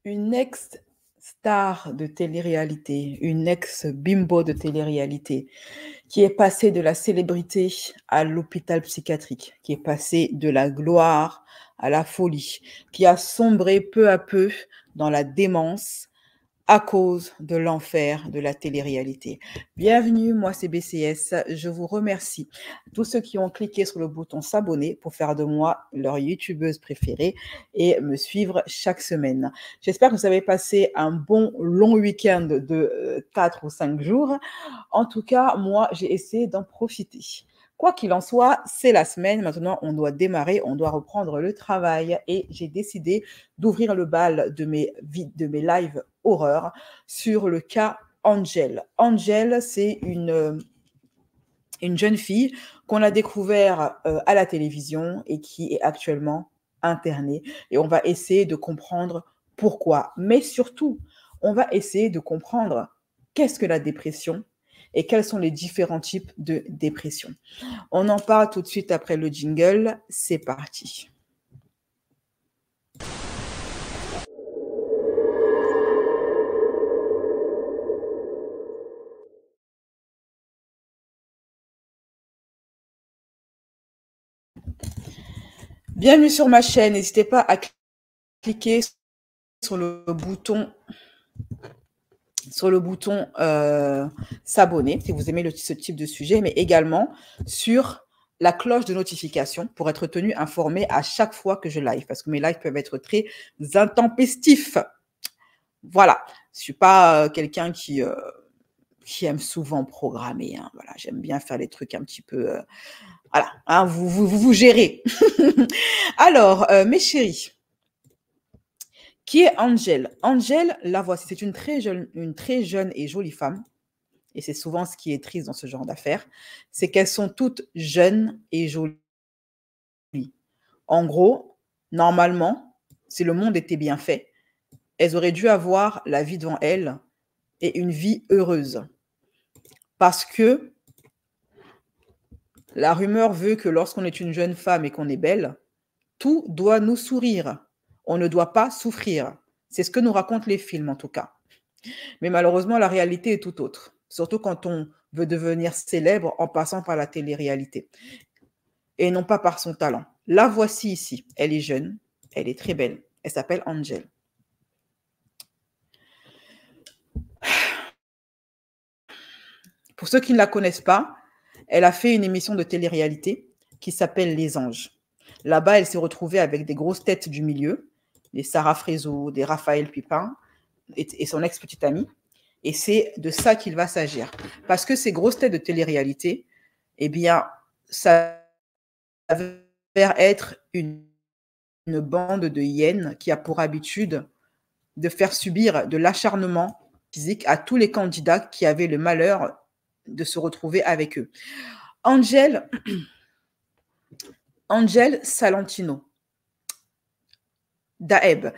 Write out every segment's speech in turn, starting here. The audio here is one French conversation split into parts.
Une ex-star de télé-réalité, une ex-bimbo de télé-réalité, qui est passée de la célébrité à l'hôpital psychiatrique, qui est passée de la gloire à la folie, qui a sombré peu à peu dans la démence à cause de l'enfer de la télé-réalité. Bienvenue, moi c'est BCS, je vous remercie. Tous ceux qui ont cliqué sur le bouton s'abonner pour faire de moi leur youtubeuse préférée et me suivre chaque semaine. J'espère que vous avez passé un bon long week-end de 4 ou 5 jours. En tout cas, moi j'ai essayé d'en profiter. Quoi qu'il en soit, c'est la semaine. Maintenant, on doit démarrer, on doit reprendre le travail. Et j'ai décidé d'ouvrir le bal de mes lives horreur sur le cas Angel. Angel, c'est une jeune fille qu'on a découvert à la télévision et qui est actuellement internée. Et on va essayer de comprendre pourquoi. Mais surtout, on va essayer de comprendre qu'est-ce que la dépression et quels sont les différents types de dépression. On en parle tout de suite après le jingle. C'est parti. Bienvenue sur ma chaîne. N'hésitez pas à cliquer sur le bouton s'abonner si vous aimez ce type de sujet, mais également sur la cloche de notification pour être tenu informé à chaque fois que je live, parce que mes lives peuvent être très intempestifs. Voilà, je ne suis pas quelqu'un qui aime souvent programmer. Hein. Voilà, j'aime bien faire les trucs un petit peu... voilà, hein, vous gérez. Alors, mes chéris, qui est Angel? Angel, la voici, c'est une très jeune et jolie femme. Et c'est souvent ce qui est triste dans ce genre d'affaires, c'est qu'elles sont toutes jeunes et jolies. En gros, normalement, si le monde était bien fait, elles auraient dû avoir la vie devant elles et une vie heureuse. Parce que la rumeur veut que lorsqu'on est une jeune femme et qu'on est belle, tout doit nous sourire. On ne doit pas souffrir. C'est ce que nous racontent les films, en tout cas. Mais malheureusement, la réalité est tout autre. Surtout quand on veut devenir célèbre en passant par la télé-réalité. Et non pas par son talent. La voici ici. Elle est jeune. Elle est très belle. Elle s'appelle Angel. Pour ceux qui ne la connaissent pas, elle a fait une émission de télé-réalité qui s'appelle Les Anges. Là-bas, elle s'est retrouvée avec des grosses têtes du milieu, des Sarah Frézot, des Raphaël Pipin et son ex-petite amie. Et c'est de ça qu'il va s'agir. Parce que ces grosses têtes de télé-réalité, eh bien, ça s'avère être une bande de hyènes qui a pour habitude de faire subir de l'acharnement physique à tous les candidats qui avaient le malheur de se retrouver avec eux. Angel Salentino Daeb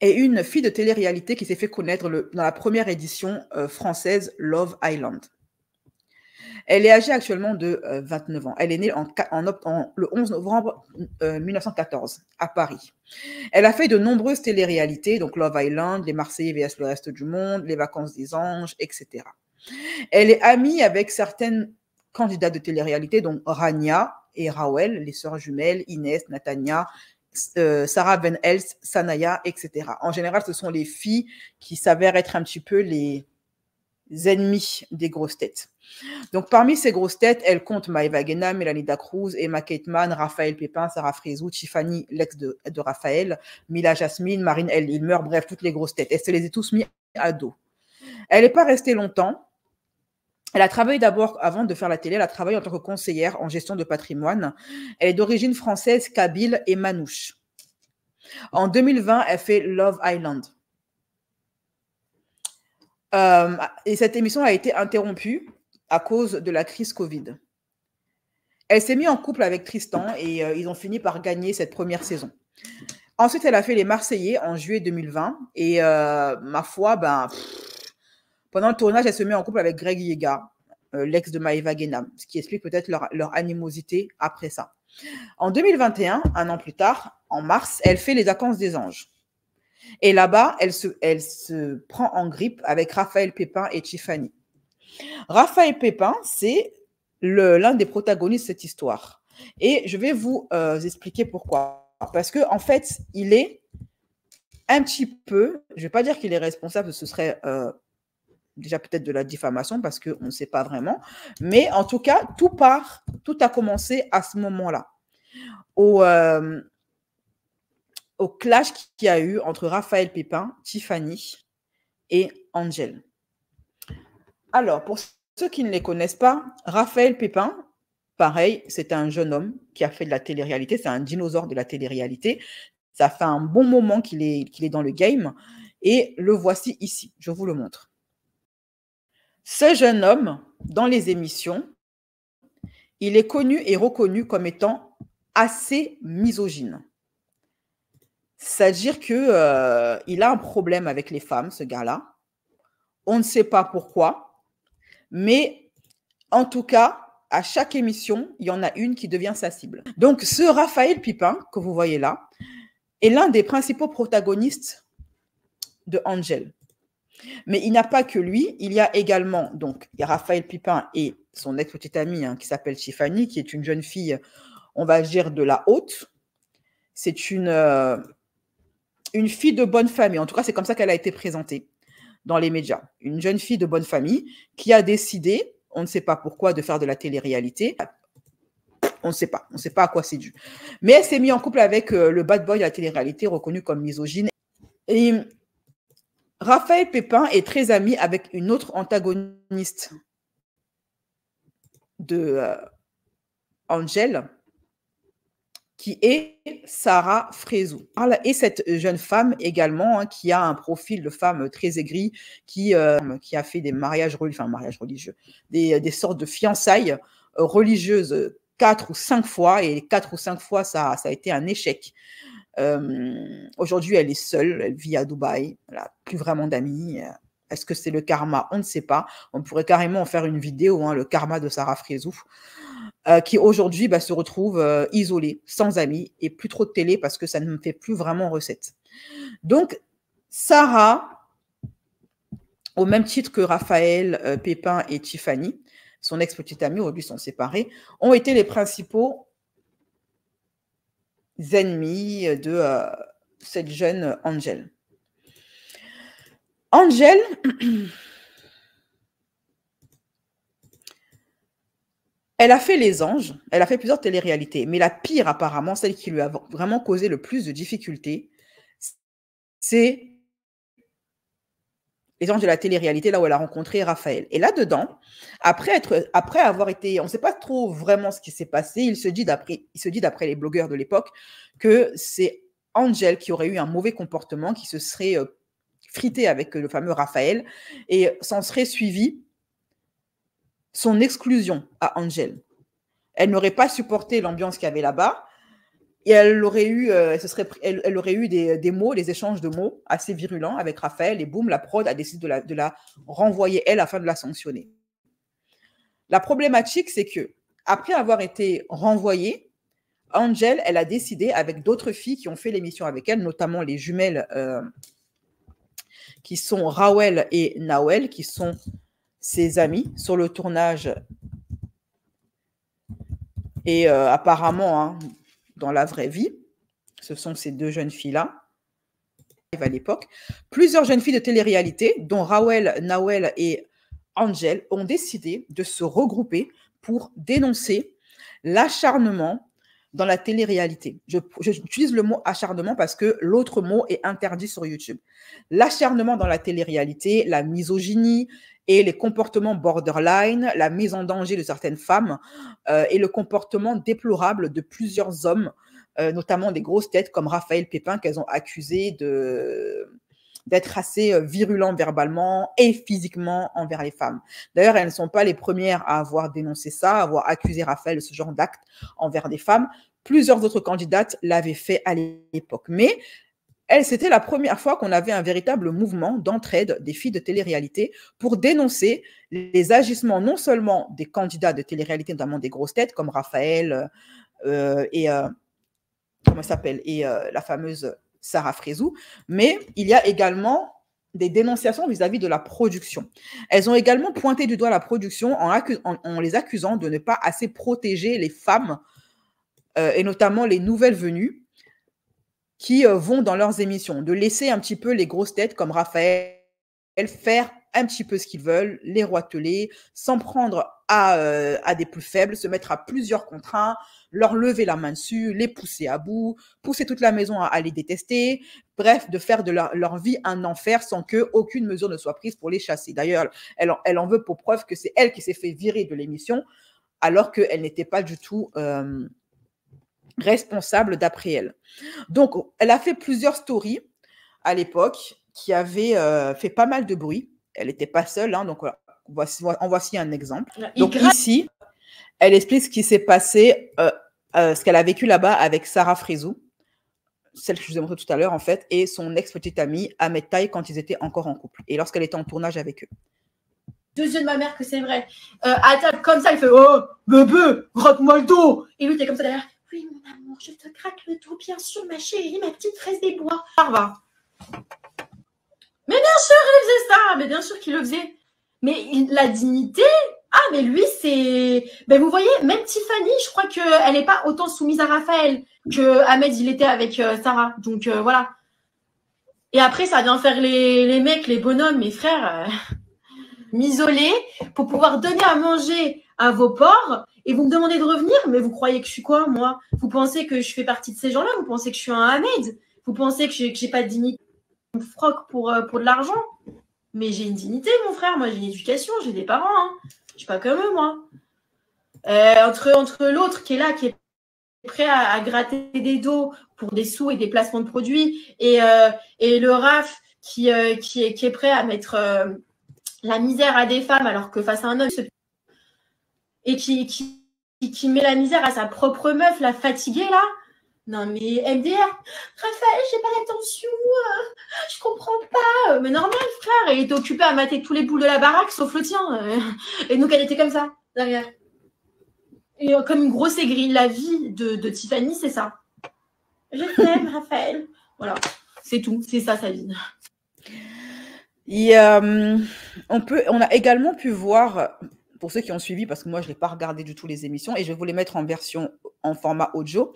est une fille de télé-réalité qui s'est fait connaître dans la première édition française Love Island. Elle est âgée actuellement de 29 ans. Elle est née le 11 novembre 1914 à Paris. Elle a fait de nombreuses télé-réalités, donc Love Island, Les Marseillais vs le reste du monde, Les Vacances des Anges, etc. Elle est amie avec certaines candidates de télé-réalité, dont Rania et Rawel, les sœurs jumelles, Inès, Natania, Sarah Van Elst, Sanaya, etc. En général, ce sont les filles qui s'avèrent être un petit peu les ennemis des grosses têtes. Donc, parmi ces grosses têtes, elle compte Maëva Guéna, Mélanie Dacruz, Emma Kateman, Raphaël Pépin, Sarah Frézou, Tiffany, l'ex de Raphaël, Mila Jasmine, Marine El Ilmer, bref, toutes les grosses têtes. Elle se les a tous mis à dos. Elle n'est pas restée longtemps. Elle a travaillé d'abord, avant de faire la télé, elle a travaillé en tant que conseillère en gestion de patrimoine. Elle est d'origine française, kabyle et manouche. En 2020, elle fait Love Island. Et cette émission a été interrompue à cause de la crise Covid. Elle s'est mise en couple avec Tristan et ils ont fini par gagner cette première saison. Ensuite, elle a fait Les Marseillais en juillet 2020 et ma foi, pendant le tournage, elle se met en couple avec Greg Yega, l'ex de Maëva Guéna, ce qui explique peut-être leur animosité après ça. En 2021, un an plus tard, en mars, elle fait Les Vacances des Anges. Et là-bas, elle se prend en grippe avec Raphaël Pépin et Tiffany. Raphaël Pépin, c'est l'un des protagonistes de cette histoire. Et je vais vous expliquer pourquoi. Parce qu'en fait, il est un petit peu, je ne vais pas dire qu'il est responsable, ce serait déjà peut-être de la diffamation parce qu'on ne sait pas vraiment. Mais en tout cas, tout a commencé à ce moment-là. Au clash qu'il y a eu entre Raphaël Pépin, Tiffany et Angel. Alors, pour ceux qui ne les connaissent pas, Raphaël Pépin, pareil, c'est un jeune homme qui a fait de la télé-réalité, c'est un dinosaure de la télé-réalité. Ça fait un bon moment qu'il est dans le game et le voici ici, je vous le montre. Ce jeune homme, dans les émissions, il est connu et reconnu comme étant assez misogyne. C'est-à-dire qu'il a un problème avec les femmes, ce gars-là. On ne sait pas pourquoi, mais en tout cas, à chaque émission, il y en a une qui devient sa cible. Donc, ce Raphaël Pépin, que vous voyez là, est l'un des principaux protagonistes de Angel. Mais il n'y a pas que lui, il y a également, donc, il y a Raphaël Pépin et son ex-petite amie qui s'appelle Tiffany, qui est une jeune fille, on va dire, de la haute. C'est une fille de bonne famille. En tout cas, c'est comme ça qu'elle a été présentée dans les médias. Une jeune fille de bonne famille qui a décidé, on ne sait pas pourquoi, de faire de la télé-réalité. On ne sait pas à quoi c'est dû. Mais elle s'est mise en couple avec le bad boy de la télé-réalité, reconnu comme misogyne. Et Raphaël Pépin est très ami avec une autre antagoniste de Angel, qui est Sarah Frézou. Et cette jeune femme également, qui a un profil de femme très aigrie, qui a fait des mariages religieux, des sortes de fiançailles religieuses 4 ou 5 fois, et 4 ou 5 fois, ça a été un échec. Aujourd'hui, elle est seule, elle vit à Dubaï, elle n'a plus vraiment d'amis. Est-ce que c'est le karma? On ne sait pas. On pourrait carrément en faire une vidéo, le karma de Sarah Frézou. Qui aujourd'hui se retrouve isolée, sans amis, et plus trop de télé parce que ça ne me fait plus vraiment recette. Donc, Sarah, au même titre que Raphaël Pépin et Tiffany, son ex-petite amie, aujourd'hui sont séparés, ont été les principaux ennemis de cette jeune Angel. Angel, elle a fait Les Anges, elle a fait plusieurs téléréalités, mais la pire apparemment, celle qui lui a vraiment causé le plus de difficultés, c'est Les Anges de la télé-réalité, là où elle a rencontré Raphaël. Et là-dedans, après avoir été, on ne sait pas trop vraiment ce qui s'est passé, il se dit d'après les blogueurs de l'époque que c'est Angel qui aurait eu un mauvais comportement, qui se serait frité avec le fameux Raphaël, et s'en serait suivi son exclusion à Angel. Elle n'aurait pas supporté l'ambiance qu'il y avait là-bas, et elle aurait eu des mots, des échanges de mots assez virulents avec Raphaël, et boum, la prod a décidé de la renvoyer, elle, afin de la sanctionner. La problématique, c'est que après avoir été renvoyée, Angel, elle a décidé, avec d'autres filles qui ont fait l'émission avec elle, notamment les jumelles qui sont Rawel et Nawel, qui sont ses amies sur le tournage. Et apparemment, dans la vraie vie, ce sont ces deux jeunes filles-là, à l'époque, plusieurs jeunes filles de télé-réalité, dont Rawel, Nawel et Angel, ont décidé de se regrouper pour dénoncer l'acharnement dans la télé-réalité. J'utilise le mot acharnement parce que l'autre mot est interdit sur YouTube. L'acharnement dans la télé-réalité, la misogynie et les comportements borderline, la mise en danger de certaines femmes et le comportement déplorable de plusieurs hommes, notamment des grosses têtes comme Raphaël Pépin, qu'elles ont accusé d'être assez virulents verbalement et physiquement envers les femmes. D'ailleurs, elles ne sont pas les premières à avoir dénoncé ça, à avoir accusé Raphaël de ce genre d'acte envers des femmes. Plusieurs autres candidates l'avaient fait à l'époque. Mais c'était la première fois qu'on avait un véritable mouvement d'entraide des filles de télé-réalité pour dénoncer les agissements non seulement des candidats de télé-réalité, notamment des grosses têtes comme Raphaël et comment elle s'appelle, et la fameuse Sarah Frézou, mais il y a également des dénonciations vis-à-vis de la production. Elles ont également pointé du doigt la production en les accusant de ne pas assez protéger les femmes, et notamment les nouvelles venues, qui vont dans leurs émissions, de laisser un petit peu les grosses têtes comme Raphaël faire un petit peu ce qu'ils veulent, les roiteler, s'en prendre à des plus faibles, se mettre à plusieurs contre un, leur lever la main dessus, les pousser à bout, pousser toute la maison à les détester, bref, de faire de leur vie un enfer sans qu'aucune mesure ne soit prise pour les chasser. D'ailleurs, elle en veut pour preuve que c'est elle qui s'est fait virer de l'émission, alors qu'elle n'était pas du tout responsable d'après elle. Donc, elle a fait plusieurs stories à l'époque qui avaient fait pas mal de bruit. Elle n'était pas seule, hein, donc voilà. En voici un exemple. Donc ici, elle explique ce qui s'est passé, ce qu'elle a vécu là-bas avec Sarah Frézou, celle que je vous ai montrée tout à l'heure en fait, et son ex-petite amie Ahmed Taï quand ils étaient encore en couple, et lorsqu'elle était en tournage avec eux. Deux yeux de ma mère que c'est vrai. Attaque comme ça, il fait « Oh, bébé, gratte-moi le dos !» Et lui, t'es comme ça derrière. « Oui, mon amour, je te gratte le dos, bien sûr, ma chérie, ma petite fraise des bois. » Ça va. Mais bien sûr, il faisait ça. Mais bien sûr qu'il le faisait. Mais la dignité, ah, mais lui, c'est... Ben, vous voyez, même Tiffany, je crois qu'elle n'est pas autant soumise à Raphaël que Ahmed, il était avec Sarah. Donc, voilà. Et après, ça vient faire les mecs, les bonhommes, mes frères, m'isoler pour pouvoir donner à manger à vos porcs. Et vous me demandez de revenir, mais vous croyez que je suis quoi, moi? Vous pensez que je fais partie de ces gens-là? Vous pensez que je suis un Ahmed? Vous pensez que j'ai pas de dignité? Je me froque pour de l'argent? Mais j'ai une dignité, mon frère. Moi, j'ai une éducation, j'ai des parents. Hein. Je suis pas comme eux, moi. Entre l'autre qui est là, qui est prêt à gratter des dos pour des sous et des placements de produits, et le RAF qui est prêt à mettre la misère à des femmes alors que face à un homme, et qui met la misère à sa propre meuf, la fatiguée, là. Non, mais MDR, Raphaël, j'ai pas l'attention, je comprends pas. Mais normal, frère, il était occupé à mater tous les boules de la baraque, sauf le tien. Et donc, elle était comme ça, derrière. Et comme une grosse aigrie, la vie de Tiffany, c'est ça. Je t'aime, Raphaël. Voilà, c'est tout, c'est ça, sa vie. Et, on a également pu voir, pour ceux qui ont suivi, parce que moi, je n'ai pas regardé du tout les émissions, et je vais vous les mettre en format audio.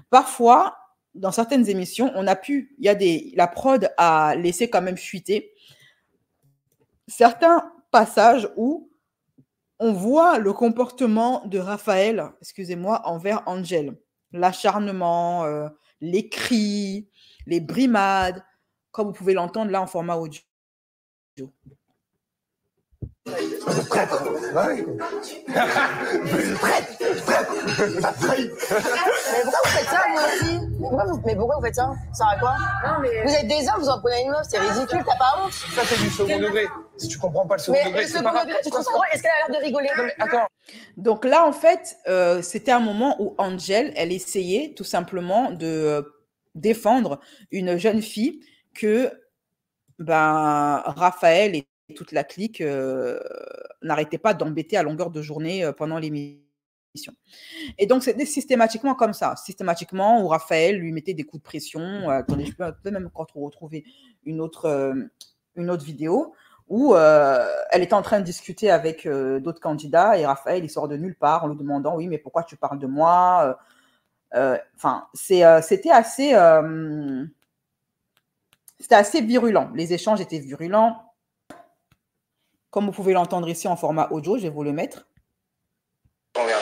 Parfois, dans certaines émissions, la prod a laissé quand même fuiter certains passages où on voit le comportement de Raphaël, excusez-moi, envers Angel. L'acharnement, les cris, les brimades, comme vous pouvez l'entendre là en format audio. Traître, ouais. Mais pourquoi vous faites ça, moi aussi? Mais pourquoi vous faites ça? Ça sert à quoi? Non, mais... Vous êtes des hommes, vous en prenez une meuf, c'est ridicule, t'as pas honte? Ça, c'est du second degré. Si tu comprends pas le second degré, c'est pas grave. Tu trouves ça drôle? Est-ce qu'elle a l'air de rigoler? Non, mais attends. Donc là, en fait, c'était un moment où Angel, elle essayait tout simplement de défendre une jeune fille que Raphaël et toute la clique n'arrêtaient pas d'embêter à longueur de journée pendant l'émission. Et donc, c'était systématiquement comme ça. Systématiquement, où Raphaël lui mettait des coups de pression. Attendez, je peux même encore retrouver une autre vidéo où elle était en train de discuter avec d'autres candidats et Raphaël, il sort de nulle part en lui demandant « Oui, mais pourquoi tu parles de moi ?» Enfin, c'était assez virulent. Les échanges étaient virulents. Comme vous pouvez l'entendre ici en format audio, je vais vous le mettre. Oula.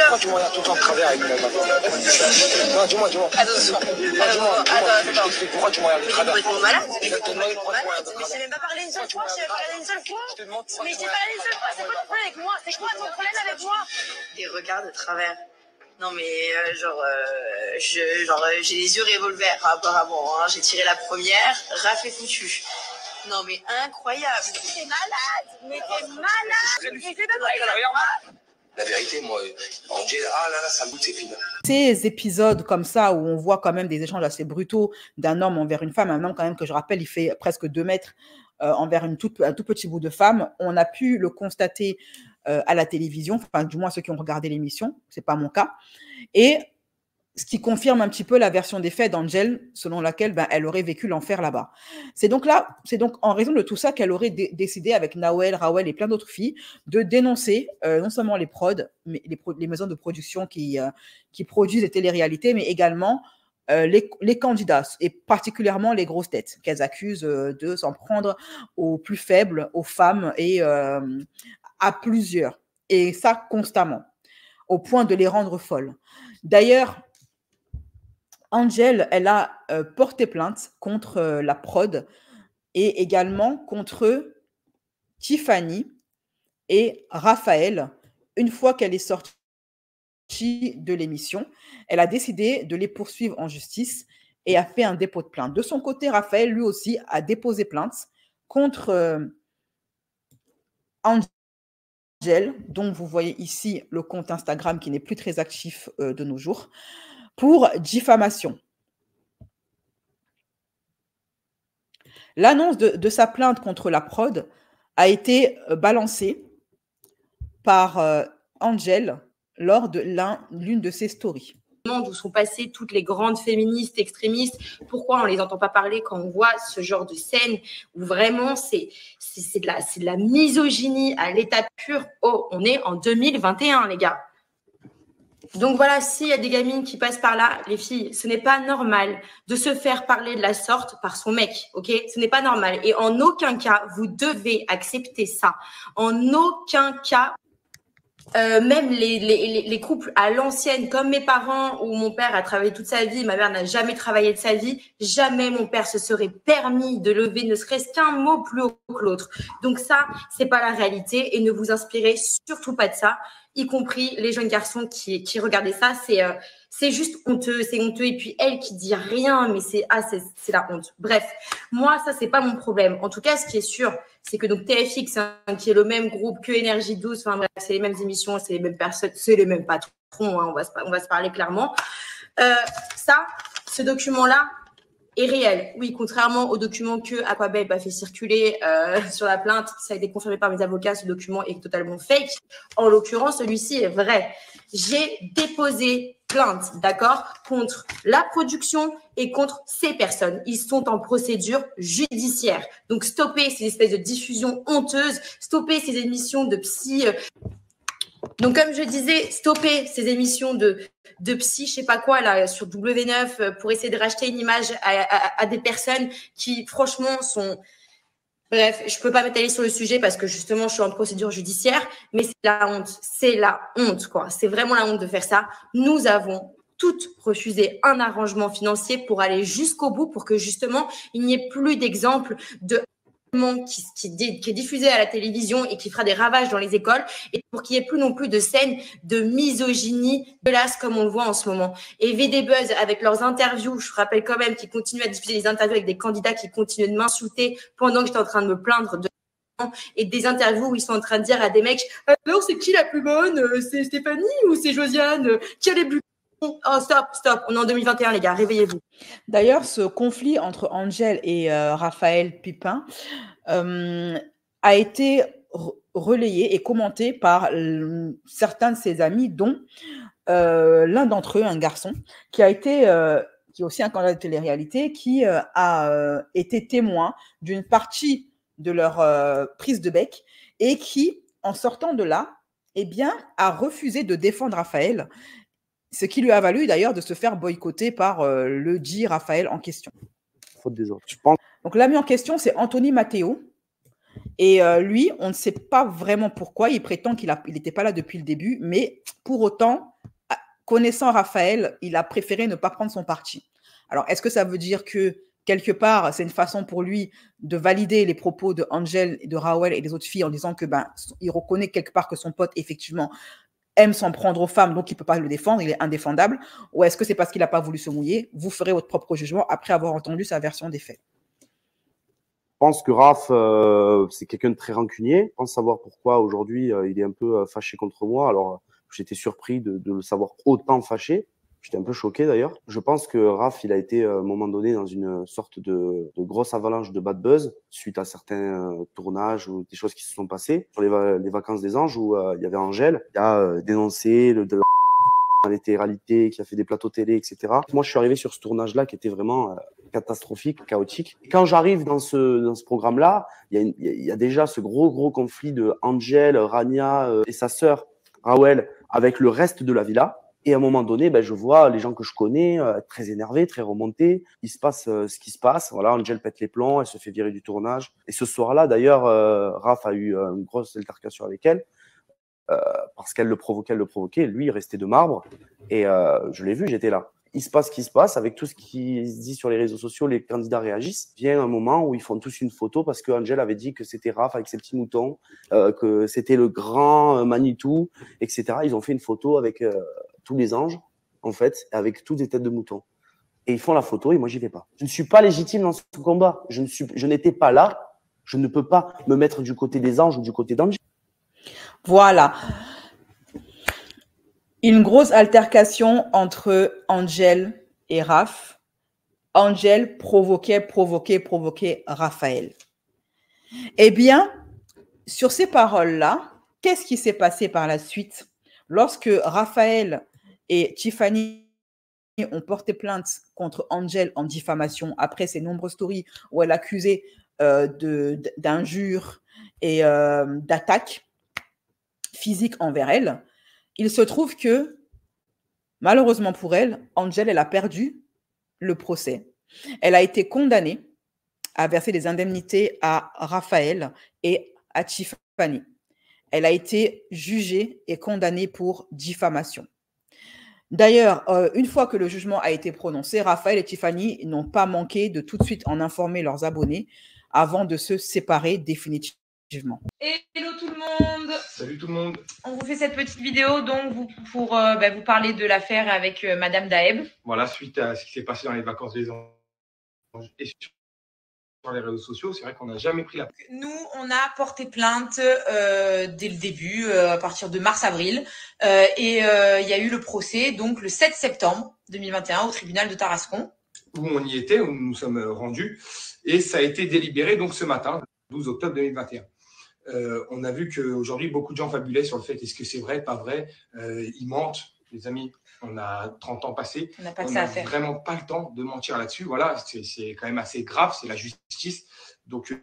Pourquoi tu me regardes tout le temps de travers avec moi? Non, dis-moi. Attends. Pourquoi tu me regardes de travers? Mais t'es malade? Je vais te demander pourquoi tu me regardes de Mais je travers. t'ai même pas parlé une seule fois, Je te demande pourquoi Mais tu je t'ai me pas parlé une seule fois, c'est quoi ton problème avec moi? C'est quoi ton problème avec moi? Tes regards de travers. Non mais j'ai les yeux revolver apparemment, hein. J'ai tiré la première, Raph est foutu. Non mais incroyable. T'es malade. Mais t'es malade. La vérité, moi, Angel, ça me goûte ses filles. Ces épisodes comme ça, où on voit quand même des échanges assez brutaux d'un homme envers une femme, un homme quand même que je rappelle, il fait presque 2 mètres envers un tout petit bout de femme, on a pu le constater à la télévision, enfin du moins ceux qui ont regardé l'émission, c'est pas mon cas. Et ce qui confirme un petit peu la version des faits d'Angel, selon laquelle elle aurait vécu l'enfer là-bas. C'est donc en raison de tout ça qu'elle aurait décidé avec Nawel, Rawel et plein d'autres filles de dénoncer non seulement les prods, mais les maisons de production qui produisent des téléréalités, mais également les candidats, et particulièrement les grosses têtes, qu'elles accusent de s'en prendre aux plus faibles, aux femmes et à plusieurs. Et ça constamment, au point de les rendre folles. D'ailleurs, Angel, elle a porté plainte contre la prod et également contre Tiffany et Raphaël. Une fois qu'elle est sortie de l'émission, elle a décidé de les poursuivre en justice et a fait un dépôt de plainte. De son côté, Raphaël, lui aussi, a déposé plainte contre Angel, dont vous voyez ici le compte Instagram qui n'est plus très actif de nos jours, pour diffamation. L'annonce de sa plainte contre la prod a été balancée par Angel lors de l'une de ses stories. D'où sont passées toutes les grandes féministes extrémistes, pourquoi on ne les entend pas parler quand on voit ce genre de scène où vraiment c'est de la misogynie à l'état pur. Oh, on est en 2021, les gars. Donc voilà, s'il y a des gamines qui passent par là, les filles, ce n'est pas normal de se faire parler de la sorte par son mec, ok? Ce n'est pas normal. Et en aucun cas, vous devez accepter ça. En aucun cas, même les couples à l'ancienne, comme mes parents, où mon père a travaillé toute sa vie, ma mère n'a jamais travaillé de sa vie, jamais mon père se serait permis de lever ne serait-ce qu'un mot plus haut que l'autre. Donc ça, c'est pas la réalité et ne vous inspirez surtout pas de ça, y compris les jeunes garçons qui regardaient ça. C'est juste honteux, c'est honteux. Et puis elle qui dit rien, mais c'est la honte. Bref, moi, ça, c'est pas mon problème. En tout cas, ce qui est sûr, c'est que donc TFX, hein, qui est le même groupe que Énergie 12, enfin bref, c'est les mêmes émissions, c'est les mêmes personnes, c'est les mêmes patrons, hein, on va se parler clairement. Ce document-là est réel. Oui, contrairement au document que Aquababe a fait circuler sur la plainte, ça a été confirmé par mes avocats, ce document est totalement fake. En l'occurrence, celui-ci est vrai. J'ai déposé plainte, d'accord, contre la production et contre ces personnes. Ils sont en procédure judiciaire. Donc, stoppez ces espèces de diffusions honteuses, stoppez ces émissions de psy. Donc, comme je disais, stoppez ces émissions de psy, je sais pas quoi, là, sur W9, pour essayer de racheter une image à des personnes qui, franchement, sont... Bref, je peux pas m'étaler sur le sujet parce que justement, je suis en procédure judiciaire, mais c'est la honte, quoi. C'est vraiment la honte de faire ça. Nous avons toutes refusé un arrangement financier pour aller jusqu'au bout, pour que justement, il n'y ait plus d'exemples de qui est diffusé à la télévision et qui fera des ravages dans les écoles, et pour qu'il n'y ait plus non plus de scènes de misogynie dégueulasse comme on le voit en ce moment. Et VD Buzz, avec leurs interviews, je rappelle quand même qu'ils continuent à diffuser des interviews avec des candidats qui continuent de m'insulter pendant que j'étais en train de me plaindre de et des interviews où ils sont en train de dire à des mecs « Alors, c'est qui la plus bonne? C'est Stéphanie ou c'est Josiane? Qui a les plus... » Oh, stop, on est en 2021, les gars, réveillez-vous. D'ailleurs, ce conflit entre Angel et Raphaël Pipin a été relayé et commenté par certains de ses amis, dont l'un d'entre eux, un garçon, qui est aussi un candidat de télé-réalité, qui a été témoin d'une partie de leur prise de bec et qui, en sortant de là, a refusé de défendre Raphaël, ce qui lui a valu d'ailleurs de se faire boycotter par le dit Raphaël en question. Faute des autres. Je pense. Donc l'ami en question, c'est Anthony Matteo. Et lui, on ne sait pas vraiment pourquoi. Il prétend qu'il n'était pas là depuis le début. Mais pour autant, connaissant Raphaël, il a préféré ne pas prendre son parti. Alors, est-ce que ça veut dire que, quelque part, c'est une façon pour lui de valider les propos de Angel, de Rawel et des autres filles en disant que il reconnaît quelque part que son pote, effectivement, aime s'en prendre aux femmes, donc il ne peut pas le défendre, il est indéfendable, ou est-ce que c'est parce qu'il n'a pas voulu se mouiller? Vous ferez votre propre jugement après avoir entendu sa version des faits. Je pense que Raph, c'est quelqu'un de très rancunier. Je pense savoir pourquoi aujourd'hui il est un peu fâché contre moi. Alors, j'étais surpris de le savoir autant fâché. J'étais un peu choqué d'ailleurs. Je pense que Raph, il a été à un moment donné dans une sorte de grosse avalanche de bad buzz suite à certains tournages ou des choses qui se sont passées sur les vacances des anges où il y avait Angèle qui a dénoncé à la télé-réalité, qui a fait des plateaux télé, etc. Moi, je suis arrivé sur ce tournage-là qui était vraiment catastrophique, chaotique. Quand j'arrive dans ce programme-là, il y a déjà ce gros conflit de Angel, Rania et sa sœur, Rawel, avec le reste de la villa. Et à un moment donné, je vois les gens que je connais très énervés, très remontés. Il se passe ce qui se passe. Voilà, Angel pète les plombs, elle se fait virer du tournage. Et ce soir-là, d'ailleurs, Raph a eu une grosse altercation avec elle parce qu'elle le provoquait. Lui, il restait de marbre. Et je l'ai vu, j'étais là. Il se passe ce qui se passe. Avec tout ce qui se dit sur les réseaux sociaux, les candidats réagissent. Vient un moment où ils font tous une photo parce que Angel avait dit que c'était Raph avec ses petits moutons, que c'était le grand Manitou, etc. Ils ont fait une photo avec tous les anges, en fait, avec toutes des têtes de moutons. Et ils font la photo et moi, j'y vais pas. Je ne suis pas légitime dans ce combat. Je n'étais pas là. Je ne peux pas me mettre du côté des anges ou du côté d'Angel. Voilà. Une grosse altercation entre Angel et Raph. Angel provoquait Raphaël. Eh bien, sur ces paroles-là, qu'est-ce qui s'est passé par la suite lorsque Raphaël et Tiffany ont porté plainte contre Angel en diffamation après ses nombreuses stories où elle accusait d'injures et d'attaques physiques envers elle? Il se trouve que, malheureusement pour elle, Angel, elle a perdu le procès. Elle a été condamnée à verser des indemnités à Raphaël et à Tiffany. Elle a été jugée et condamnée pour diffamation. D'ailleurs, une fois que le jugement a été prononcé, Raphaël et Tiffany n'ont pas manqué de tout de suite en informer leurs abonnés avant de se séparer définitivement. Hello tout le monde. Salut tout le monde. On vous fait cette petite vidéo donc pour vous parler de l'affaire avec Madame Daeb. Voilà, suite à ce qui s'est passé dans les vacances des anges et sur les réseaux sociaux, c'est vrai qu'on n'a jamais pris la... Nous, on a porté plainte dès le début, à partir de mars-avril. Et il y a eu le procès, donc le 7 septembre 2021, au tribunal de Tarascon. Où on y était, où nous nous sommes rendus. Et ça a été délibéré donc ce matin, 12 octobre 2021. On a vu qu'aujourd'hui, beaucoup de gens fabulaient sur le fait est-ce que c'est vrai, pas vrai. Ils mentent, les amis. On a 30 ans passés. On n'a pas que ça à faire. Vraiment pas le temps de mentir là-dessus. Voilà, c'est quand même assez grave, c'est la justice. Donc,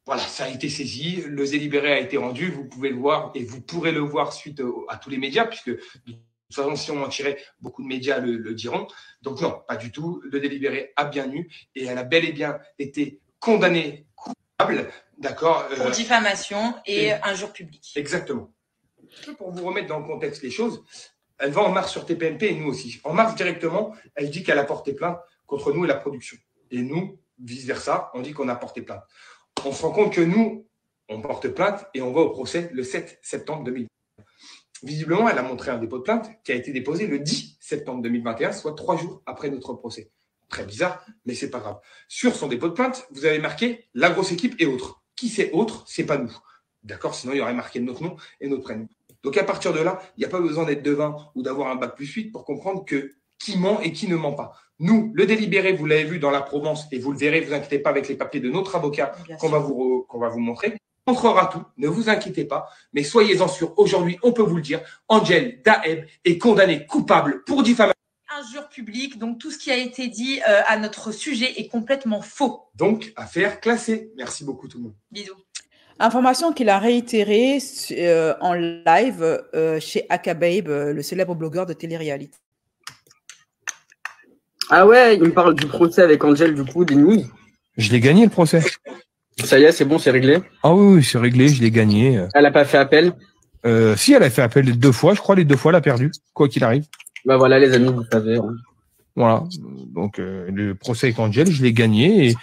voilà, ça a été saisi. Le délibéré a été rendu. Vous pouvez le voir et vous pourrez le voir suite à tous les médias, puisque de toute façon, si on mentirait, beaucoup de médias le diront. Donc, non, pas du tout. Le délibéré a bien eu et elle a bel et bien été condamnée coupable. D'accord. Pour diffamation et injure publique. Exactement. Pour vous remettre dans le contexte les choses, elle va en mars sur TPMP et nous aussi. En mars directement, elle dit qu'elle a porté plainte contre nous et la production. Et nous, vice-versa, on dit qu'on a porté plainte. On se rend compte que nous, on porte plainte et on va au procès le 7 septembre 2021. Visiblement, elle a montré un dépôt de plainte qui a été déposé le 10 septembre 2021, soit 3 jours après notre procès. Très bizarre, mais c'est pas grave. Sur son dépôt de plainte, vous avez marqué « La grosse équipe et autres ». Qui c'est autres? C'est pas nous. D'accord? Sinon, il y aurait marqué notre nom et notre prénom. Donc, à partir de là, il n'y a pas besoin d'être devin ou d'avoir un bac+8 pour comprendre que qui ment et qui ne ment pas. Nous, le délibéré, vous l'avez vu dans la Provence et vous le verrez, vous inquiétez pas avec les papiers de notre avocat qu'on va vous montrer. On montrera tout, ne vous inquiétez pas, mais soyez-en sûrs, aujourd'hui, on peut vous le dire, Angel Daeb est condamnée coupable pour diffamation. Injure publique, donc tout ce qui a été dit à notre sujet est complètement faux. Donc, affaire classée. Merci beaucoup tout le monde. Bisous. Information qu'il a réitérée en live chez Akababe, le célèbre blogueur de télé-réalité. Ah ouais, il me parle du procès avec Angel, du coup, des nuits. Je l'ai gagné le procès. Ça y est, c'est bon, c'est réglé. Ah oui, c'est réglé, je l'ai gagné. Elle n'a pas fait appel? Si, elle a fait appel 2 fois, je crois, les 2 fois, elle a perdu, quoi qu'il arrive. Bah voilà, les amis, vous savez. Hein. Voilà, donc le procès avec Angel, je l'ai gagné et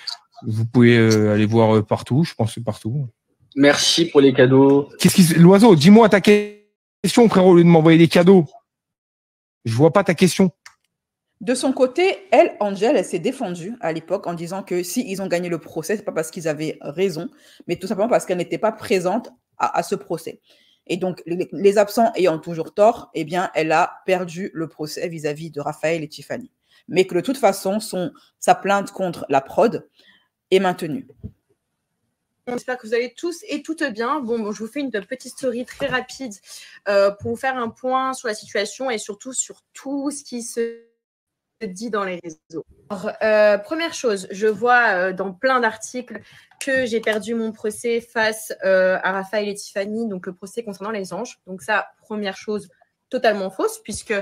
vous pouvez aller voir partout, je pense que partout. Merci pour les cadeaux. L'oiseau, dis-moi ta question, frérot, au lieu de m'envoyer des cadeaux. Je vois pas ta question. De son côté, Angel, elle s'est défendue à l'époque en disant que s'ils ont gagné le procès, c'est pas parce qu'ils avaient raison, mais tout simplement parce qu'elle n'était pas présente à ce procès. Et donc, les absents ayant toujours tort, eh bien, elle a perdu le procès vis-à-vis de Raphaël et Tiffany. Mais que de toute façon, sa plainte contre la prod est maintenue. J'espère que vous allez tous et toutes bien. Bon, je vous fais une petite story très rapide pour vous faire un point sur la situation et surtout sur tout ce qui se dit dans les réseaux. Alors, première chose, je vois dans plein d'articles que j'ai perdu mon procès face à Raphaël et Tiffany, donc le procès concernant les anges. Donc ça, première chose, totalement fausse, puisque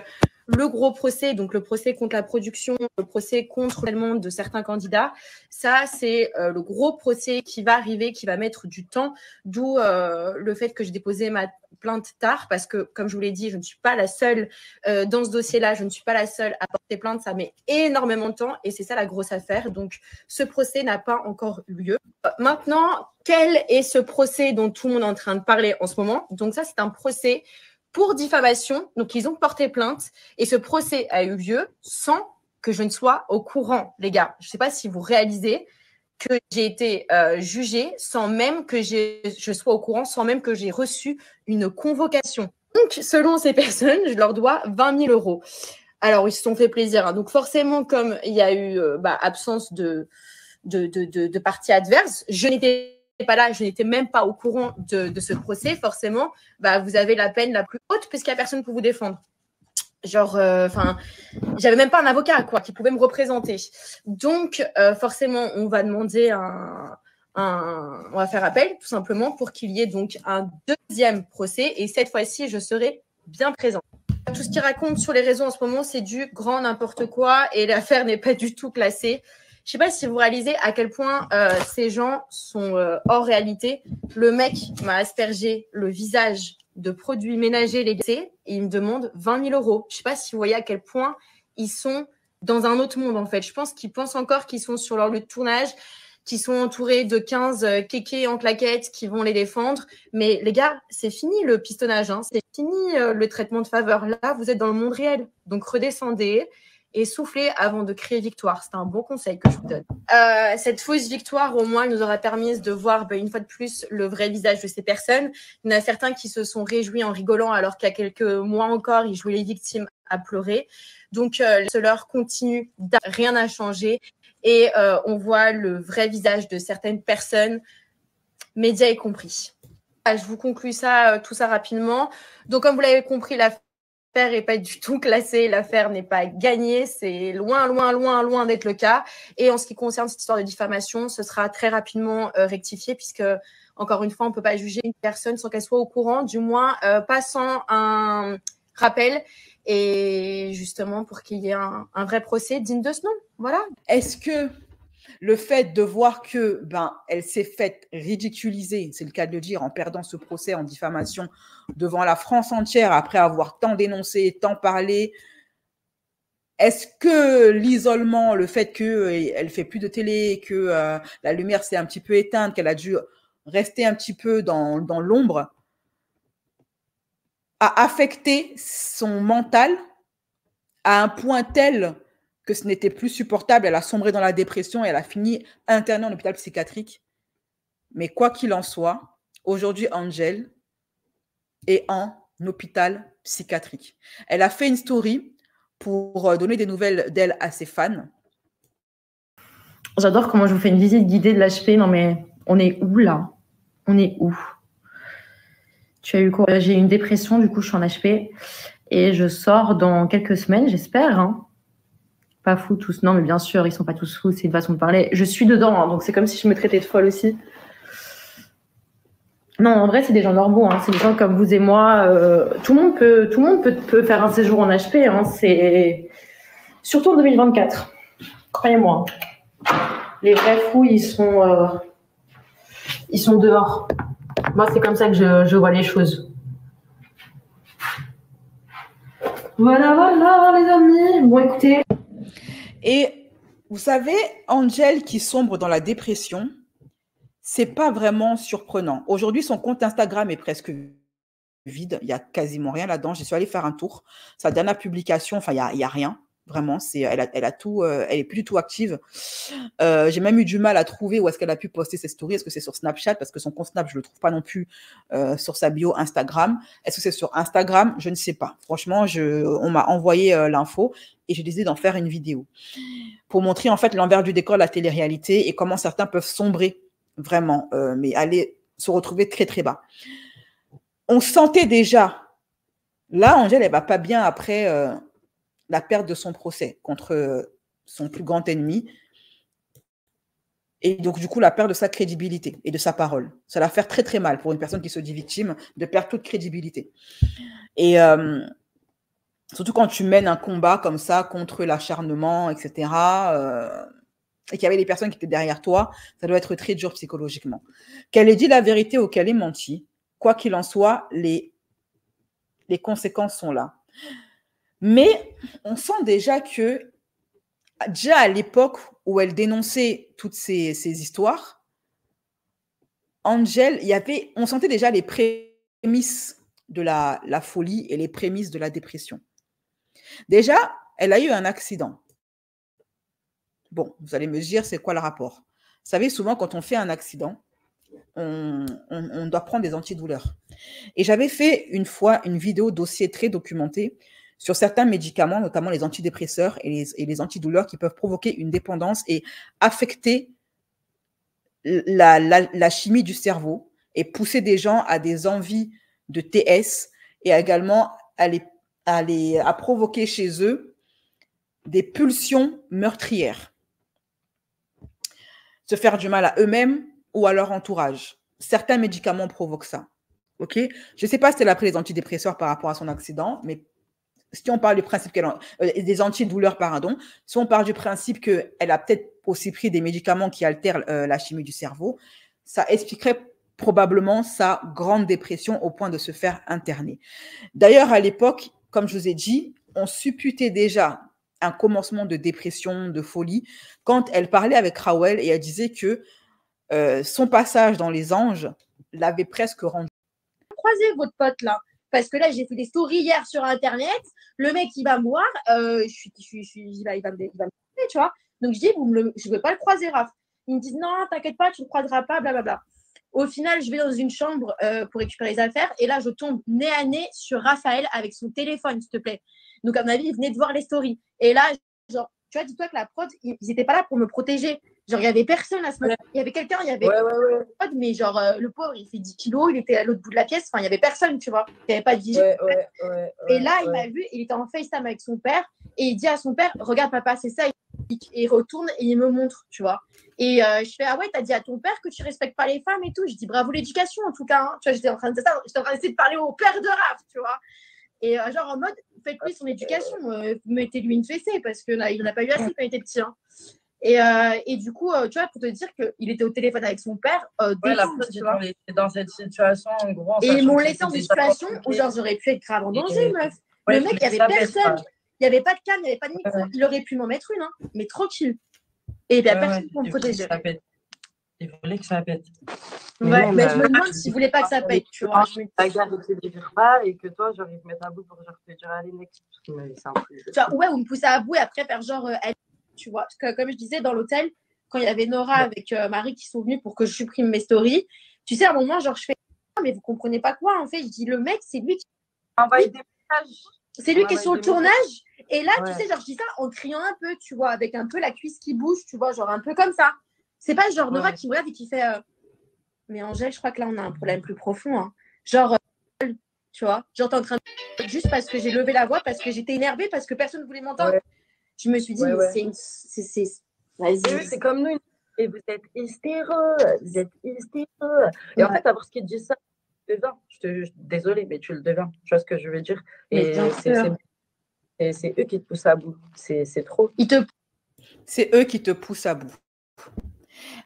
le gros procès, donc le procès contre la production, le procès contre le monde de certains candidats, ça, c'est le gros procès qui va arriver, qui va mettre du temps, d'où le fait que j'ai déposé ma plainte tard, parce que, comme je vous l'ai dit, je ne suis pas la seule dans ce dossier-là, je ne suis pas la seule à porter plainte, ça met énormément de temps, et c'est ça la grosse affaire. Donc, ce procès n'a pas encore eu lieu. Maintenant, quel est ce procès dont tout le monde est en train de parler en ce moment? Donc ça, c'est un procès pour diffamation, donc ils ont porté plainte et ce procès a eu lieu sans que je ne sois au courant, les gars. Je ne sais pas si vous réalisez que j'ai été jugée sans même que je sois au courant, sans même que j'ai reçu une convocation. Donc, selon ces personnes, je leur dois 20 000 €. Alors, ils se sont fait plaisir. Hein. Donc, forcément, comme il y a eu absence de partie adverse, je n'étais pas là, je n'étais même pas au courant de ce procès, forcément, vous avez la peine la plus haute puisqu'il n'y a personne pour vous défendre. Genre, j'avais même pas un avocat qui pouvait me représenter. Donc, forcément, on va demander on va faire appel, tout simplement, pour qu'il y ait donc un deuxième procès. Et cette fois-ci, je serai bien présente. Tout ce qu'ils racontent sur les réseaux en ce moment, c'est du grand n'importe quoi et l'affaire n'est pas du tout classée. Je ne sais pas si vous réalisez à quel point ces gens sont hors réalité. Le mec m'a aspergé le visage de produits ménagers légalisés et il me demande 20 000 €. Je ne sais pas si vous voyez à quel point ils sont dans un autre monde, en fait. Je pense qu'ils pensent encore qu'ils sont sur leur lieu de tournage, qu'ils sont entourés de 15 kékés en claquettes qui vont les défendre. Mais les gars, c'est fini le pistonnage. Hein. C'est fini le traitement de faveur. Là, vous êtes dans le monde réel. Donc, redescendez et souffler avant de crier victoire. C'est un bon conseil que je vous donne. Cette fausse victoire, au moins, nous aura permis de voir une fois de plus le vrai visage de ces personnes. Il y en a certains qui se sont réjouis en rigolant alors qu'il y a quelques mois encore, ils jouaient les victimes à pleurer. Donc, cela continue, rien n'a changé. Et on voit le vrai visage de certaines personnes, médias y compris. Je vous conclue tout ça rapidement. Donc, comme vous l'avez compris, l'affaire n'est pas du tout classée, l'affaire n'est pas gagnée, c'est loin, loin, loin, loin d'être le cas. Et en ce qui concerne cette histoire de diffamation, ce sera très rapidement rectifié puisque, encore une fois, on ne peut pas juger une personne sans qu'elle soit au courant, du moins pas sans un rappel et justement pour qu'il y ait un vrai procès digne de ce nom. Voilà. Est-ce que le fait de voir que elle s'est faite ridiculiser, c'est le cas de le dire, en perdant ce procès en diffamation devant la France entière après avoir tant dénoncé, tant parlé, est-ce que l'isolement, le fait qu'elle ne fait plus de télé, que la lumière s'est un petit peu éteinte, qu'elle a dû rester un petit peu dans l'ombre, a affecté son mental à un point tel que ce n'était plus supportable, elle a sombré dans la dépression et elle a fini internée en hôpital psychiatrique. Mais quoi qu'il en soit, aujourd'hui, Angel est en hôpital psychiatrique. Elle a fait une story pour donner des nouvelles d'elle à ses fans. J'adore comment je vous fais une visite guidée de l'HP. Non mais, on est où là? On est où? Tu as eu quoi? J'ai eu une dépression, du coup, je suis en HP. Et je sors dans quelques semaines, j'espère, hein. Pas fous tous. Non, mais bien sûr, ils sont pas tous fous, c'est une façon de parler. Je suis dedans, hein, donc c'est comme si je me traitais de folle aussi. Non, en vrai, c'est des gens normaux. Hein, c'est des gens comme vous et moi. Tout le monde peut faire un séjour en HP. Hein, c'est surtout en 2024. Croyez-moi. Les vrais fous, ils sont dehors. Moi, c'est comme ça que je vois les choses. Voilà, voilà, les amis. Bon, écoutez. Et vous savez, Angel qui sombre dans la dépression, c'est pas vraiment surprenant. Aujourd'hui, son compte Instagram est presque vide. Il y a quasiment rien là-dedans. Je suis allée faire un tour. Sa dernière publication, il y a rien. Vraiment, elle a tout, elle est plus du tout active. J'ai même eu du mal à trouver où est-ce qu'elle a pu poster ses stories. Est-ce que c'est sur Snapchat? Parce que son compte Snap, je le trouve pas non plus sur sa bio Instagram. Est-ce que c'est sur Instagram? Je ne sais pas. Franchement, on m'a envoyé l'info et j'ai décidé d'en faire une vidéo pour montrer en fait l'envers du décor de la télé-réalité et comment certains peuvent sombrer vraiment, mais aller se retrouver très, très bas. On sentait déjà, là, Angèle, elle ne va pas bien après la perte de son procès contre son plus grand ennemi. Et donc, du coup, la perte de sa crédibilité et de sa parole. Ça va faire très, très mal pour une personne qui se dit victime de perdre toute crédibilité. Et surtout quand tu mènes un combat comme ça contre l'acharnement, etc., et qu'il y avait des personnes qui étaient derrière toi, ça doit être très dur psychologiquement. Qu'elle ait dit la vérité ou qu'elle ait menti, quoi qu'il en soit, les conséquences sont là. Mais on sent déjà que, déjà à l'époque où elle dénonçait toutes ces histoires, Angèle, on sentait déjà les prémices de la folie et les prémices de la dépression. Déjà, elle a eu un accident. Bon, vous allez me dire, c'est quoi le rapport? Vous savez, souvent, quand on fait un accident, on doit prendre des antidouleurs. Et j'avais fait une fois une vidéo dossier très documentée sur certains médicaments, notamment les antidépresseurs et les antidouleurs qui peuvent provoquer une dépendance et affecter la chimie du cerveau et pousser des gens à des envies de TS et également à provoquer chez eux des pulsions meurtrières. Se faire du mal à eux-mêmes ou à leur entourage. Certains médicaments provoquent ça. Ok? Je ne sais pas si elle a pris les antidépresseurs par rapport à son accident, mais si on parle du principe des antidouleurs, pardon, si on parle du principe qu'elle a peut-être aussi pris des médicaments qui altèrent la chimie du cerveau, ça expliquerait probablement sa grande dépression au point de se faire interner. D'ailleurs, à l'époque, comme je vous ai dit, on supputait déjà un commencement de dépression, de folie, quand elle parlait avec Raoul et elle disait que son passage dans Les Anges l'avait presque rendu. Croisez votre pote là, parce que là j'ai fait des stories hier sur internet, le mec il va me voir, il va me trouver, tu vois. Donc je dis, je ne veux pas le croiser, Raph. Ils me disent non, t'inquiète pas, tu ne le croiseras pas, blablabla. Au final, je vais dans une chambre pour récupérer les affaires et là je tombe nez à nez sur Raphaël avec son téléphone, s'il te plaît. Donc à mon avis, il venait de voir les stories. Et là, genre, tu vois, dis-toi que la prod, ils n'étaient pas là pour me protéger. Genre, il n'y avait personne à ce moment-là. Il y avait quelqu'un, il y avait prod, mais genre, le pauvre, il fait 10 kilos, il était à l'autre bout de la pièce. Enfin, il n'y avait personne, tu vois. Il n'y avait pas de vigile. Et là, il m'a vu, il était en FaceTime avec son père et il dit à son père, regarde, papa, c'est ça. Et il retourne et il me montre, tu vois. Et je fais, ah ouais, t'as dit à ton père que tu respectes pas les femmes et tout. Je dis, bravo l'éducation, en tout cas. Hein. Tu vois, j'étais en train d'essayer de parler au père de Raph, tu vois. Et genre en mode, faites-lui son éducation, mettez-lui une fessée parce que là, il n'en a pas eu assez quand il était petit. Hein. Et du coup, tu vois, pour te dire qu'il était au téléphone avec son père, dans cette situation, en gros. Et ils m'ont laissé dans une situation où genre j'aurais pu être grave en danger, meuf. Le mec, il n'y avait personne. Il n'y avait pas de cam, il n'y avait pas de micro. Il aurait pu m'en mettre une, hein, mais tranquille. Et il n'y a personne pour me protéger. Il voulait que ça pète. Ouais, mais je me demande s'il ne voulait pas que ça pète, tu vois. La guerre ne se délivre pas et que toi, j'arrive à mettre à bout pour genre te dire allez, next. Ouais, ou me pousser à bout et après faire genre, tu vois. Parce que comme je disais, dans l'hôtel, quand il y avait Nora avec Marie qui sont venus pour que je supprime mes stories, tu sais, à un moment, genre, je fais mais vous comprenez pas quoi en fait. Je dis le mec, c'est lui qui envoie des messages. C'est lui qui est sur le tournage. Et là, tu sais, genre, je dis ça en criant un peu, tu vois, avec un peu la cuisse qui bouge, tu vois, genre un peu comme ça. C'est pas genre Nora qui me regarde et qui fait mais Angèle, je crois que là, on a un problème plus profond. Hein. Genre, tu vois, genre, t'es en train de... Juste parce que j'ai levé la voix, parce que j'étais énervée, parce que personne ne voulait m'entendre. Ouais. Je me suis dit, mais c'est... Vas-y. C'est comme nous. Et vous êtes hystéreux. Vous êtes hystéreux. Et en fait, parce qu'ils disent ça, tu le deviens. Désolée, mais tu le deviens. Tu vois ce que je veux dire. Et c'est eux qui te poussent à bout. C'est trop. C'est eux qui te poussent à bout.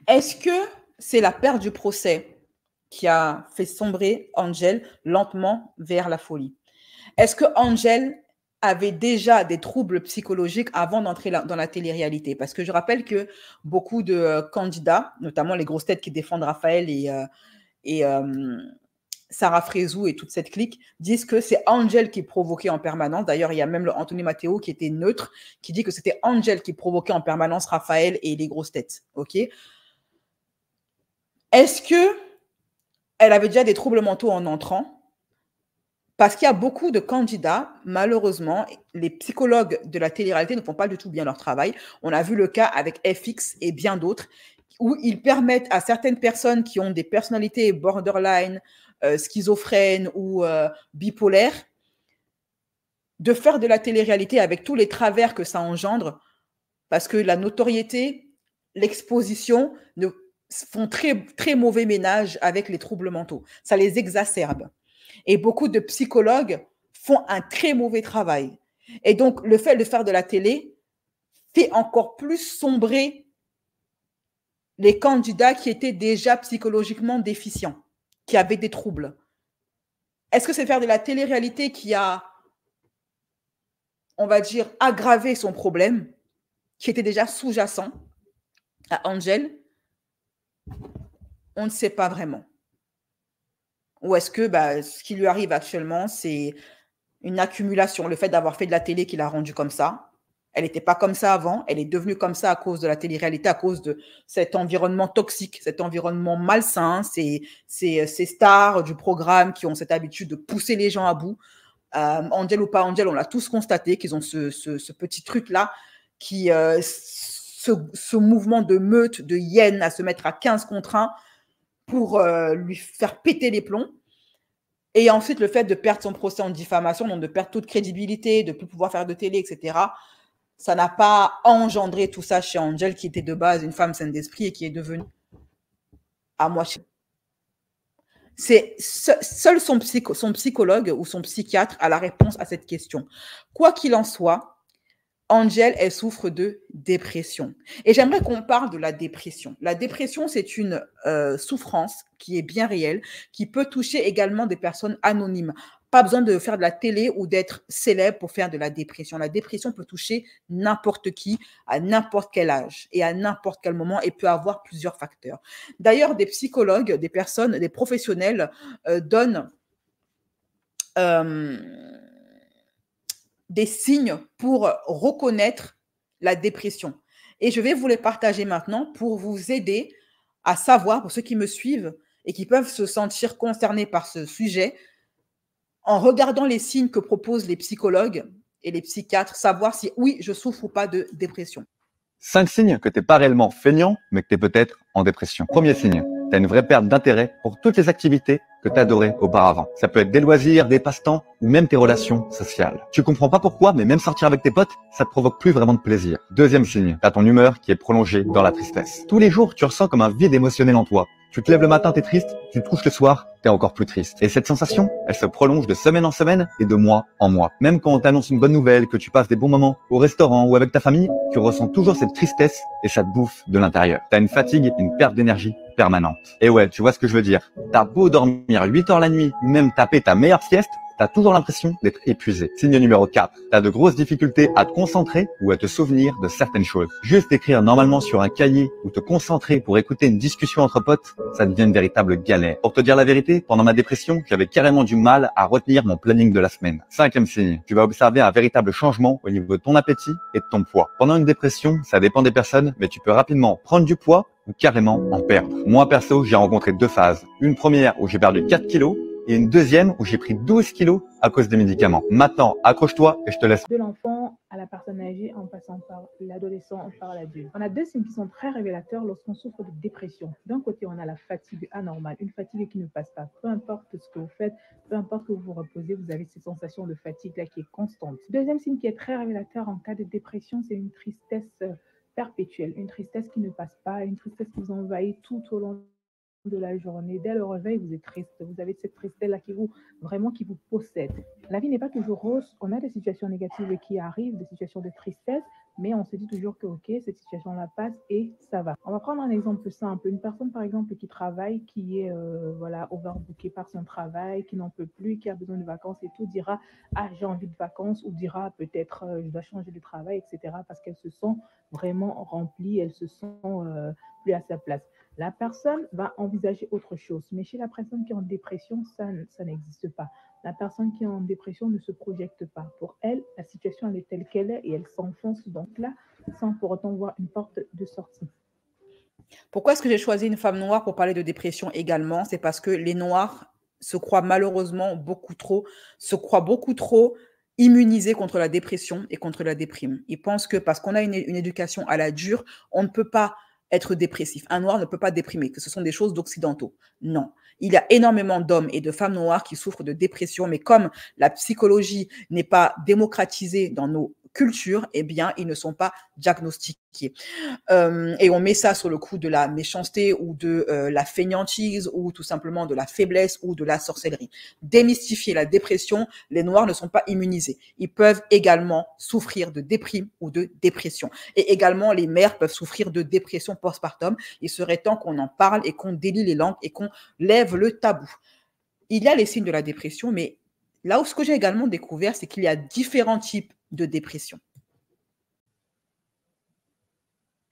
Est-ce que c'est la perte du procès qui a fait sombrer Angèle lentement vers la folie? Est-ce que Angèle avait déjà des troubles psychologiques avant d'entrer dans la télé-réalité? Parce que je rappelle que beaucoup de candidats, notamment les grosses têtes qui défendent Raphaël et Sarah Frézou et toute cette clique, disent que c'est Angèle qui provoquait en permanence. D'ailleurs, il y a même Anthony Matteo qui était neutre, qui dit que c'était Angèle qui provoquait en permanence Raphaël et les grosses têtes. Ok? Est-ce qu'elle avait déjà des troubles mentaux en entrant? Parce qu'il y a beaucoup de candidats, malheureusement, les psychologues de la télé-réalité ne font pas du tout bien leur travail. On a vu le cas avec FX et bien d'autres où ils permettent à certaines personnes qui ont des personnalités borderline, schizophrènes ou bipolaires, de faire de la télé-réalité avec tous les travers que ça engendre, parce que la notoriété, l'exposition font très, très mauvais ménage avec les troubles mentaux. Ça les exacerbe. Et beaucoup de psychologues font un très mauvais travail. Et donc, le fait de faire de la télé fait encore plus sombrer les candidats qui étaient déjà psychologiquement déficients, qui avaient des troubles. Est-ce que c'est faire de la télé-réalité qui a, on va dire, aggravé son problème, qui était déjà sous-jacent à Angel? On ne sait pas vraiment. Ou est-ce que ce qui lui arrive actuellement, c'est une accumulation, le fait d'avoir fait de la télé qui l'a rendue comme ça. Elle n'était pas comme ça avant, elle est devenue comme ça à cause de la télé-réalité, à cause de cet environnement toxique, cet environnement malsain, ces stars du programme qui ont cette habitude de pousser les gens à bout. Angel ou pas Angel, on l'a tous constaté qu'ils ont ce petit truc-là, ce mouvement de meute, de hyène à se mettre à 15 contre 1 pour lui faire péter les plombs. Et ensuite, le fait de perdre son procès en diffamation, donc de perdre toute crédibilité, de ne plus pouvoir faire de télé, etc., ça n'a pas engendré tout ça chez Angel, qui était de base une femme saine d'esprit et qui est devenue à moitié. C'est seul son psychologue ou son psychiatre a la réponse à cette question. Quoi qu'il en soit, Angel, elle souffre de dépression. Et j'aimerais qu'on parle de la dépression. La dépression, c'est une souffrance qui est bien réelle, qui peut toucher également des personnes anonymes. Pas besoin de faire de la télé ou d'être célèbre pour faire de la dépression. La dépression peut toucher n'importe qui, à n'importe quel âge et à n'importe quel moment, et peut avoir plusieurs facteurs. D'ailleurs, des psychologues, des personnes, des professionnels donnent des signes pour reconnaître la dépression. Et je vais vous les partager maintenant pour vous aider à savoir, pour ceux qui me suivent et qui peuvent se sentir concernés par ce sujet, en regardant les signes que proposent les psychologues et les psychiatres, savoir si oui, je souffre ou pas de dépression. 5 signes que tu n'es pas réellement feignant, mais que tu es peut-être en dépression. Premier signe, tu as une vraie perte d'intérêt pour toutes les activités que tu adorais auparavant. Ça peut être des loisirs, des passe-temps ou même tes relations sociales. Tu comprends pas pourquoi, mais même sortir avec tes potes, ça te provoque plus vraiment de plaisir. Deuxième signe, tu as ton humeur qui est prolongée dans la tristesse. Tous les jours, tu ressens comme un vide émotionnel en toi. Tu te lèves le matin, t'es triste, tu te couches le soir, t'es encore plus triste. Et cette sensation, elle se prolonge de semaine en semaine et de mois en mois. Même quand on t'annonce une bonne nouvelle, que tu passes des bons moments au restaurant ou avec ta famille, tu ressens toujours cette tristesse et ça te bouffe de l'intérieur. T'as une fatigue, une perte d'énergie permanente. Et ouais, tu vois ce que je veux dire. T'as beau dormir 8 heures la nuit, même taper ta meilleure sieste, t'as toujours l'impression d'être épuisé. Signe numéro 4. T'as de grosses difficultés à te concentrer ou à te souvenir de certaines choses. Juste écrire normalement sur un cahier ou te concentrer pour écouter une discussion entre potes, ça devient une véritable galère. Pour te dire la vérité, pendant ma dépression, j'avais carrément du mal à retenir mon planning de la semaine. 5e signe. Tu vas observer un véritable changement au niveau de ton appétit et de ton poids. Pendant une dépression, ça dépend des personnes, mais tu peux rapidement prendre du poids ou carrément en perdre. Moi, perso, j'ai rencontré 2 phases. Une première où j'ai perdu 4 kilos et une deuxième où j'ai pris 12 kilos à cause des médicaments. Maintenant, accroche-toi et je te laisse. De l'enfant à la personne âgée en passant par l'adolescent, par l'adulte. On a 2 signes qui sont très révélateurs lorsqu'on souffre de dépression. D'un côté, on a la fatigue anormale, une fatigue qui ne passe pas. Peu importe ce que vous faites, peu importe que vous vous reposez, vous avez cette sensation de fatigue-là qui est constante. Deuxième signe qui est très révélateur en cas de dépression, c'est une tristesse perpétuelle, une tristesse qui ne passe pas, une tristesse qui vous envahit tout au long de la journée. Dès le réveil, vous êtes triste. Vous avez cette tristesse-là qui vous possède. La vie n'est pas toujours rose. On a des situations négatives qui arrivent, des situations de tristesse, mais on se dit toujours que ok, cette situation-là passe et ça va. On va prendre un exemple simple. Une personne, par exemple, qui travaille, qui est overbookée par son travail, qui n'en peut plus, qui a besoin de vacances et tout, dira ah, j'ai envie de vacances, ou dira peut-être je dois changer de travail, etc. parce qu'elle se sent vraiment remplie, elle se sent plus à sa place. La personne va envisager autre chose. Mais chez la personne qui est en dépression, ça n'existe pas. La personne qui est en dépression ne se projette pas. Pour elle, la situation elle est telle qu'elle est et elle s'enfonce donc là sans pour autant voir une porte de sortie. Pourquoi est-ce que j'ai choisi une femme noire pour parler de dépression également? C'est parce que les Noirs se croient malheureusement beaucoup trop immunisés contre la dépression et contre la déprime. Ils pensent que parce qu'on a une éducation à la dure, on ne peut pas être dépressif. Un noir ne peut pas déprimer, que ce sont des choses d'occidentaux. Non. Il y a énormément d'hommes et de femmes noires qui souffrent de dépression, mais comme la psychologie n'est pas démocratisée dans nos culture, eh bien, ils ne sont pas diagnostiqués. Et on met ça sur le coup de la méchanceté ou de la fainéantise ou tout simplement de la faiblesse ou de la sorcellerie. Démystifier la dépression, les Noirs ne sont pas immunisés. Ils peuvent également souffrir de déprime ou de dépression. Et également, les mères peuvent souffrir de dépression postpartum. Il serait temps qu'on en parle et qu'on délie les langues et qu'on lève le tabou. Il y a les signes de la dépression, mais là où ce que j'ai également découvert, c'est qu'il y a différents types de dépression.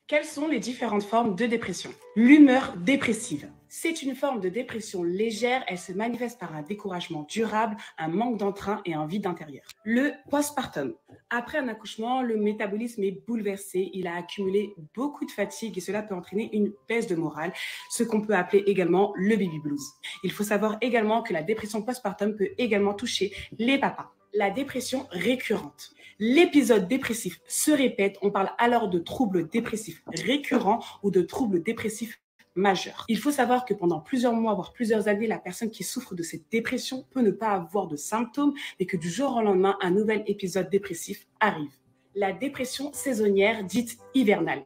Quelles sont les différentes formes de dépression? L'humeur dépressive. C'est une forme de dépression légère, elle se manifeste par un découragement durable, un manque d'entrain et un vide intérieur. Le postpartum. Après un accouchement, le métabolisme est bouleversé, il a accumulé beaucoup de fatigue et cela peut entraîner une baisse de morale, ce qu'on peut appeler également le baby blues. Il faut savoir également que la dépression postpartum peut également toucher les papas. La dépression récurrente. L'épisode dépressif se répète, on parle alors de troubles dépressifs récurrents ou de troubles dépressifs majeurs. Il faut savoir que pendant plusieurs mois, voire plusieurs années, la personne qui souffre de cette dépression peut ne pas avoir de symptômes et que du jour au lendemain, un nouvel épisode dépressif arrive. La dépression saisonnière dite hivernale.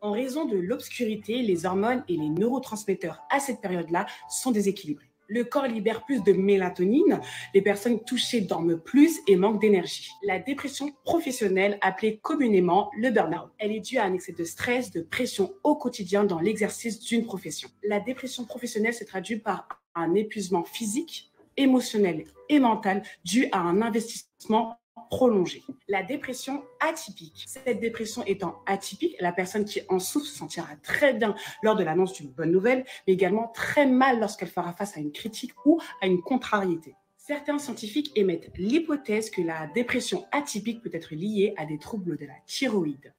En raison de l'obscurité, les hormones et les neurotransmetteurs à cette période-là sont déséquilibrés. Le corps libère plus de mélatonine, les personnes touchées dorment plus et manquent d'énergie. La dépression professionnelle, appelée communément le burn-out, elle est due à un excès de stress, de pression au quotidien dans l'exercice d'une profession. La dépression professionnelle se traduit par un épuisement physique, émotionnel et mental dû à un investissement prolongé. La dépression atypique. Cette dépression étant atypique, la personne qui en souffre se sentira très bien lors de l'annonce d'une bonne nouvelle, mais également très mal lorsqu'elle fera face à une critique ou à une contrariété. Certains scientifiques émettent l'hypothèse que la dépression atypique peut être liée à des troubles de la thyroïde.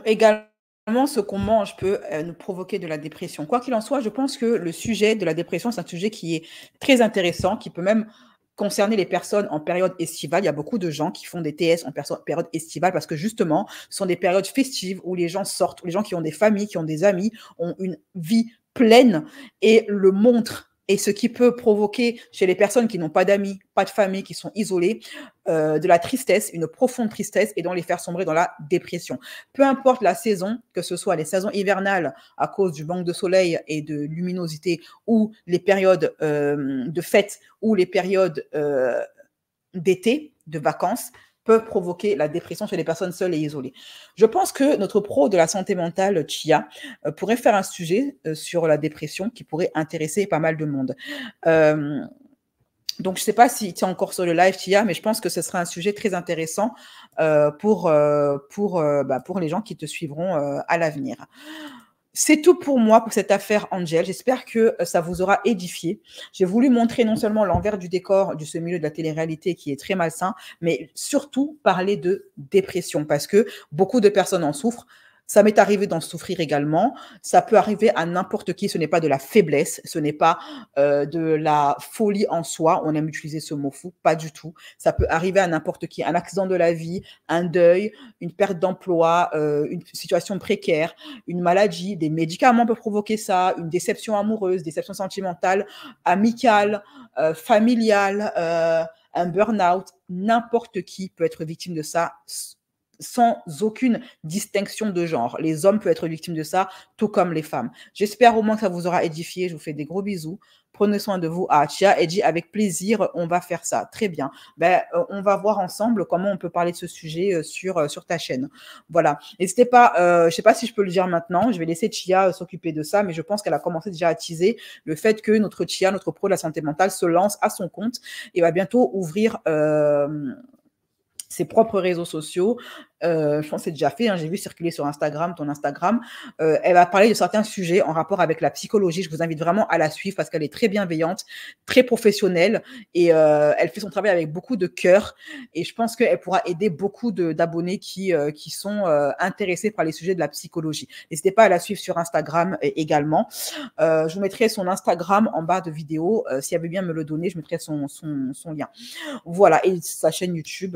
Également, ce qu'on mange peut nous provoquer de la dépression. Quoi qu'il en soit, je pense que le sujet de la dépression, c'est un sujet qui est très intéressant, qui peut même concerner les personnes en période estivale. Il y a beaucoup de gens qui font des TS en période estivale parce que justement, ce sont des périodes festives où les gens sortent, où les gens qui ont des familles, qui ont des amis, ont une vie pleine et le montrent. Et ce qui peut provoquer chez les personnes qui n'ont pas d'amis, pas de famille, qui sont isolées, de la tristesse, une profonde tristesse et donc les faire sombrer dans la dépression. Peu importe la saison, que ce soit les saisons hivernales à cause du manque de soleil et de luminosité ou les périodes de fête ou les périodes d'été, de vacances, peuvent provoquer la dépression chez les personnes seules et isolées. Je pense que notre pro de la santé mentale, Chia, pourrait faire un sujet sur la dépression qui pourrait intéresser pas mal de monde. Donc, je ne sais pas si tu es encore sur le live, Chia, mais je pense que ce sera un sujet très intéressant pour les gens qui te suivront à l'avenir. C'est tout pour moi pour cette affaire Angel. J'espère que ça vous aura édifié. J'ai voulu montrer non seulement l'envers du décor de ce milieu de la télé-réalité qui est très malsain, mais surtout parler de dépression parce que beaucoup de personnes en souffrent. Ça m'est arrivé d'en souffrir également. Ça peut arriver à n'importe qui. Ce n'est pas de la faiblesse. Ce n'est pas de la folie en soi. On aime utiliser ce mot fou. Pas du tout. Ça peut arriver à n'importe qui. Un accident de la vie, un deuil, une perte d'emploi, une situation précaire, une maladie. Des médicaments peuvent provoquer ça. Une déception amoureuse, déception sentimentale, amicale, familiale, un burn-out. N'importe qui peut être victime de ça sans aucune distinction de genre. Les hommes peuvent être victimes de ça, tout comme les femmes. J'espère au moins que ça vous aura édifié. Je vous fais des gros bisous. Prenez soin de vous. Chia et dit avec plaisir, on va faire ça. Très bien. On va voir ensemble comment on peut parler de ce sujet sur ta chaîne. Voilà. N'hésitez pas, je ne sais pas si je peux le dire maintenant. Je vais laisser Chia s'occuper de ça, mais je pense qu'elle a commencé déjà à teaser le fait que notre Chia, notre pro de la santé mentale, se lance à son compte et va bientôt ouvrir ses propres réseaux sociaux. Je pense que c'est déjà fait, hein, j'ai vu circuler sur Instagram, ton Instagram. Elle va parler de certains sujets en rapport avec la psychologie. Je vous invite vraiment à la suivre parce qu'elle est très bienveillante, très professionnelle et elle fait son travail avec beaucoup de cœur. Et je pense qu'elle pourra aider beaucoup d'abonnés qui sont intéressés par les sujets de la psychologie. N'hésitez pas à la suivre sur Instagram également. Je vous mettrai son Instagram en bas de vidéo. Si elle veut bien me le donner, je mettrai son lien. Voilà, et sa chaîne YouTube.